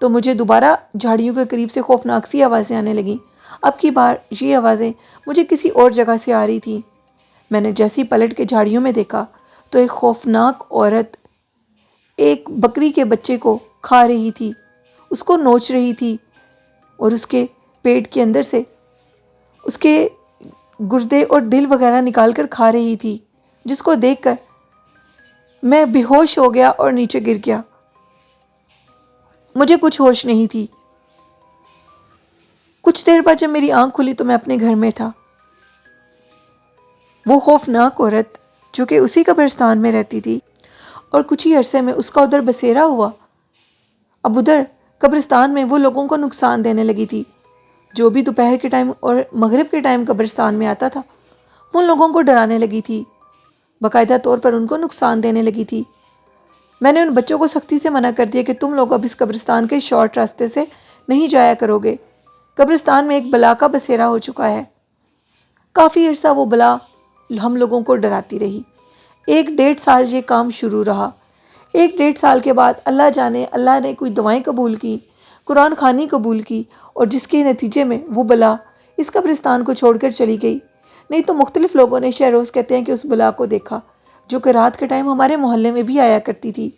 تو مجھے دوبارہ جھاڑیوں کے قریب سے خوفناک سی آوازیں آنے لگیں۔ اب کی بار یہ آوازیں مجھے کسی اور جگہ سے آ رہی تھیں۔ میں نے جیسی پلٹ کے جھاڑیوں میں دیکھا تو ایک خوفناک عورت ایک بکری کے بچے کو کھا رہی تھی، اس کو نوچ رہی تھی اور اس کے پیٹ کے اندر سے اس کے گردے اور دل وغیرہ نکال کر کھا رہی تھی، جس کو دیکھ کر میں بے ہوش ہو گیا اور نیچے گر گیا۔ مجھے کچھ ہوش نہیں تھی۔ کچھ دیر بعد جب میری آنکھ کھلی تو میں اپنے گھر میں تھا۔ وہ خوفناک عورت جو کہ اسی قبرستان میں رہتی تھی اور کچھ ہی عرصے میں اس کا ادھر بسیرا ہوا، اب ادھر قبرستان میں وہ لوگوں کو نقصان دینے لگی تھی جو بھی دوپہر کے ٹائم اور مغرب کے ٹائم قبرستان میں آتا تھا، وہ ان لوگوں کو ڈرانے لگی تھی، باقاعدہ طور پر ان کو نقصان دینے لگی تھی۔ میں نے ان بچوں کو سختی سے منع کر دیا کہ تم لوگ اب اس قبرستان کے شارٹ راستے سے نہیں جایا کرو گے، قبرستان میں ایک بلا کا بسیرا ہو چکا ہے۔ کافی عرصہ وہ بلا ہم لوگوں کو ڈراتی رہی۔ 1.5 سال یہ کام شروع رہا۔ 1.5 سال کے بعد اللہ جانے اللہ نے کوئی دعائیں قبول کی، قرآن خوانی قبول کی، اور جس کے نتیجے میں وہ بلا اس قبرستان کو چھوڑ کر چلی گئی۔ نہیں تو مختلف لوگوں نے شہروز کہتے ہیں کہ اس بلا کو دیکھا جو کہ رات کے ٹائم ہمارے محلے میں بھی آیا کرتی تھی۔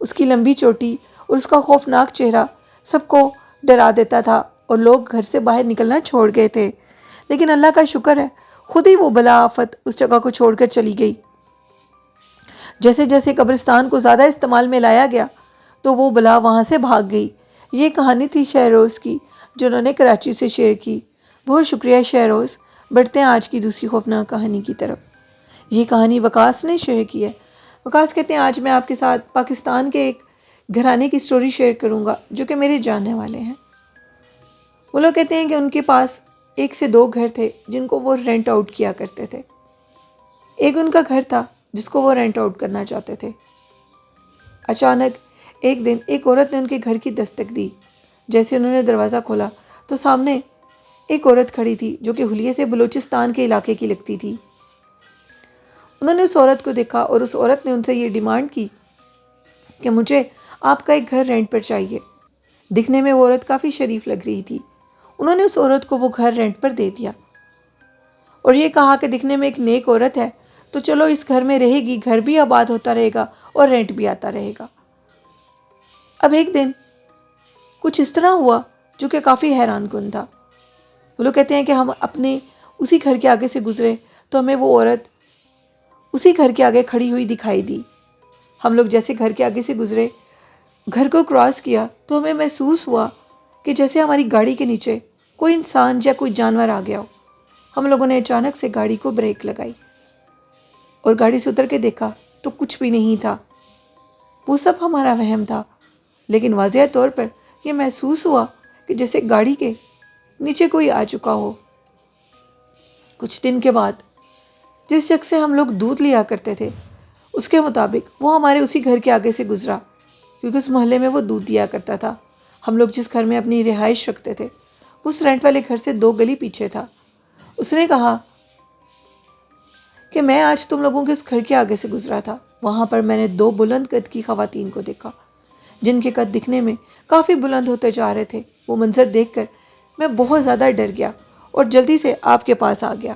اس کی لمبی چوٹی اور اس کا خوفناک چہرہ سب کو ڈرا دیتا تھا اور لوگ گھر سے باہر نکلنا چھوڑ گئے تھے، لیکن اللہ کا شکر ہے خود ہی وہ بلا آفت اس جگہ کو چھوڑ کر چلی گئی۔ جیسے جیسے قبرستان کو زیادہ استعمال میں لایا گیا تو وہ بلا وہاں سے بھاگ گئی۔ یہ کہانی تھی شہروز کی جنہوں نے کراچی سے شیئر کی۔ بہت شکریہ شہروز۔ بڑھتے ہیں آج کی دوسری خوفناک کہانی کی طرف۔ یہ کہانی وقاص نے شیئر کی ہے۔ وقاص کہتے ہیں آج میں آپ کے ساتھ پاکستان کے ایک گھرانے کی سٹوری شیئر کروں گا جو کہ میرے جاننے والے ہیں۔ وہ لوگ کہتے ہیں کہ ان کے پاس 1 سے 2 گھر تھے جن کو وہ رینٹ آؤٹ کیا کرتے تھے۔ ایک ان کا گھر تھا جس کو وہ رینٹ آؤٹ کرنا چاہتے تھے۔ اچانک ایک دن ایک عورت نے ان کے گھر کی دستک دی۔ جیسے انہوں نے دروازہ کھولا تو سامنے ایک عورت کھڑی تھی جو کہ حلیے سے بلوچستان کے علاقے کی لگتی تھی۔ انہوں نے اس عورت کو دیکھا اور اس عورت نے ان سے یہ ڈیمانڈ کی کہ مجھے آپ کا ایک گھر رینٹ پر چاہیے۔ دکھنے میں وہ عورت کافی شریف لگ رہی تھی۔ انہوں نے اس عورت کو وہ گھر رینٹ پر دے دیا اور یہ کہا کہ دکھنے میں ایک نیک عورت ہے تو چلو اس گھر میں رہے گی، گھر بھی آباد ہوتا رہے گا اور رینٹ بھی آتا رہے گا۔ اب ایک دن کچھ اس طرح ہوا جو کہ کافی حیران کن تھا۔ وہ لوگ کہتے ہیں کہ ہم اپنے اسی گھر کے آگے سے گزرے تو ہمیں وہ عورت اسی گھر کے آگے کھڑی ہوئی دکھائی دی۔ ہم لوگ جیسے گھر کے آگے سے گزرے، گھر کو کراس کیا تو ہمیں محسوس ہوا کہ جیسے ہماری گاڑی کے نیچے کوئی انسان یا کوئی جانور آ گیا ہو۔ ہم لوگوں نے اچانک سے گاڑی کو بریک لگائی اور گاڑی سے اتر کے دیکھا تو کچھ بھی نہیں تھا۔ وہ سب ہمارا وہم تھا، لیکن واضح طور پر یہ محسوس ہوا کہ جیسے گاڑی کے نیچے کوئی آ چکا ہو۔ کچھ دن کے بعد جس شخص سے ہم لوگ دودھ لیا کرتے تھے اس کے مطابق وہ ہمارے اسی گھر کے آگے سے گزرا، کیونکہ اس محلے میں وہ دودھ دیا کرتا تھا۔ ہم لوگ جس گھر میں اپنی رہائش رکھتے تھے وہ اس رینٹ والے گھر سے 2 گلی پیچھے تھا۔ اس نے کہا کہ میں آج تم لوگوں کے اس گھر کے آگے سے گزرا تھا، وہاں پر میں نے 2 بلند قد کی خواتین کو دیکھا جن کے قد دکھنے میں کافی بلند ہوتے جا رہے تھے۔ وہ منظر دیکھ کر میں بہت زیادہ ڈر گیا اور جلدی سے آپ کے پاس آ گیا۔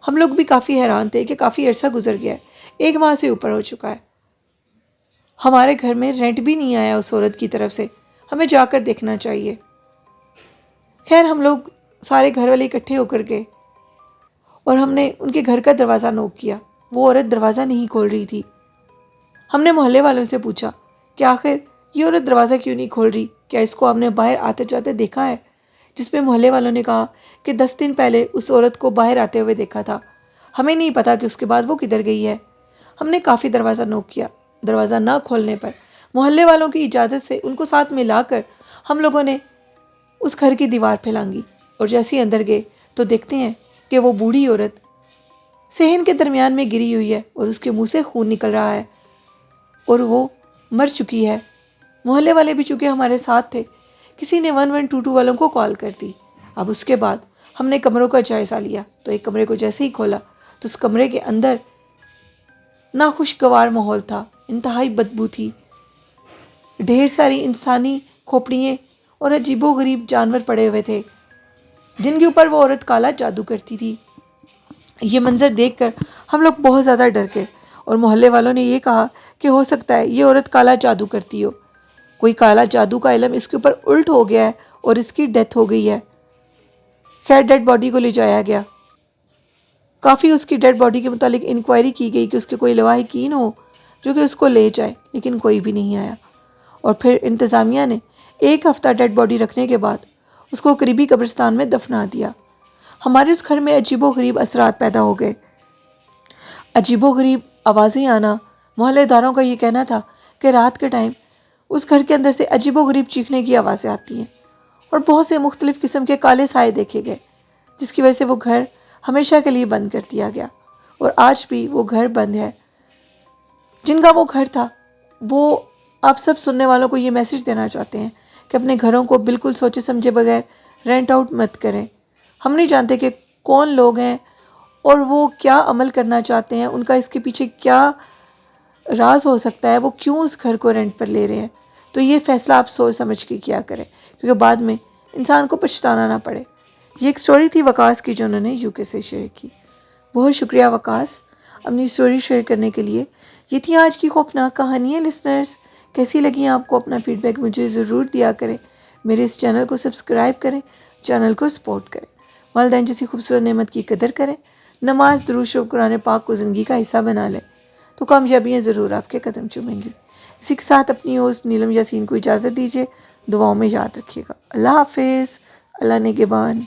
ہم لوگ بھی کافی حیران تھے کہ کافی عرصہ گزر گیا ہے، 1 ماہ سے اوپر ہو چکا ہے، ہمارے گھر میں رینٹ بھی نہیں آیا اس عورت کی طرف سے، ہمیں جا کر دیکھنا چاہیے۔ خیر ہم لوگ سارے گھر والے اکٹھے ہو کر گئے اور ہم نے ان کے گھر کا دروازہ نوک کیا۔ وہ عورت دروازہ نہیں کھول رہی تھی۔ ہم نے محلے والوں سے پوچھا کہ آخر یہ عورت دروازہ کیوں نہیں کھول رہی، کیا اس کو آپ نے باہر آتے جاتے دیکھا ہے؟ جس پہ محلے والوں نے کہا کہ 10 دن پہلے اس عورت کو باہر آتے ہوئے دیکھا تھا، ہمیں نہیں پتا کہ اس کے بعد وہ کدھر گئی ہے۔ ہم نے کافی دروازہ نوک کیا، دروازہ نہ کھولنے پر محلے والوں کی اجازت سے ان کو ساتھ میں لا کر ہم لوگوں نے اس گھر کی دیوار پہ لانگی اور جیسے ہی اندر گئے تو دیکھتے ہیں کہ وہ بوڑھی عورت صحن کے درمیان میں گری ہوئی ہے اور اس کے منہ سے خون نکل رہا ہے اور وہ مر چکی ہے۔ محلے والے بھی چونکہ ہمارے ساتھ تھے، کسی نے 1122 والوں کو کال کر دی۔ اب اس کے بعد ہم نے کمروں کا جائزہ لیا تو ایک کمرے کو جیسے ہی کھولا تو اس کمرے کے اندر ناخوشگوار ماحول تھا، انتہائی بدبو تھی، ڈھیر ساری انسانی کھوپڑیے اور عجیب و غریب جانور پڑے ہوئے تھے جن کے اوپر وہ عورت کالا جادو کرتی تھی۔ یہ منظر دیکھ کر ہم لوگ بہت زیادہ ڈر گئے اور محلے والوں نے یہ کہا کہ ہو سکتا ہے یہ عورت کالا جادو کرتی ہو، کوئی کالا جادو کا علم اس کے اوپر الٹ ہو گیا ہے اور اس کی ڈیتھ ہو گئی ہے۔ خیر ڈیڈ باڈی کو لے جایا گیا، کافی اس کی ڈیڈ باڈی کے متعلق انکوائری کی گئی کہ اس کے کوئی لواحقین ہو جو کہ اس کو لے جائے، لیکن کوئی بھی نہیں آیا۔ اور پھر انتظامیہ نے 1 ہفتہ ڈیڈ باڈی رکھنے کے بعد اس کو قریبی قبرستان میں دفنا دیا۔ ہمارے اس گھر میں عجیب و غریب اثرات پیدا ہو گئے، عجیب و غریب آوازیں آنا۔ محلے داروں کا یہ کہنا تھا کہ رات کے ٹائم اس گھر کے اندر سے عجیب و غریب چیخنے کی آوازیں آتی ہیں اور بہت سے مختلف قسم کے کالے سائے دیکھے گئے، جس کی وجہ سے وہ گھر ہمیشہ کے لیے بند کر دیا گیا اور آج بھی وہ گھر بند ہے۔ جن کا وہ گھر تھا وہ آپ سب سننے والوں کو یہ میسج دینا چاہتے ہیں کہ اپنے گھروں کو بالکل سوچے سمجھے بغیر رینٹ آؤٹ مت کریں۔ ہم نہیں جانتے کہ کون لوگ ہیں اور وہ کیا عمل کرنا چاہتے ہیں، ان کا اس کے پیچھے کیا راز ہو سکتا ہے، وہ کیوں اس گھر کو رینٹ پر لے رہے ہیں۔ تو یہ فیصلہ آپ سوچ سمجھ کے کیا کریں کیونکہ بعد میں انسان کو پچھتانا نہ پڑے۔ یہ ایک سٹوری تھی وقاص کی جو انہوں نے UK سے شیئر کی۔ بہت شکریہ وقاص اپنی سٹوری شیئر کرنے کے لیے۔ یہ تھی آج کی خوفناک کہانیاں۔ لسنرز کیسی لگیں آپ کو؟ اپنا فیڈ بیک مجھے ضرور دیا کریں۔ میرے اس چینل کو سبسکرائب کریں، چینل کو سپورٹ کریں، والدین جیسی خوبصورت نعمت کی قدر کریں، نماز، درود شریف، قرآن پاک کو زندگی کا حصہ بنا لیں تو کامیابیاں ضرور آپ کے قدم چومیں گی۔ اسی کے ساتھ اپنی ہوسٹ نیلم یاسین کو اجازت دیجیے، دعاؤں میں یاد رکھیے گا۔ اللہ حافظ، اللہ نگہبان۔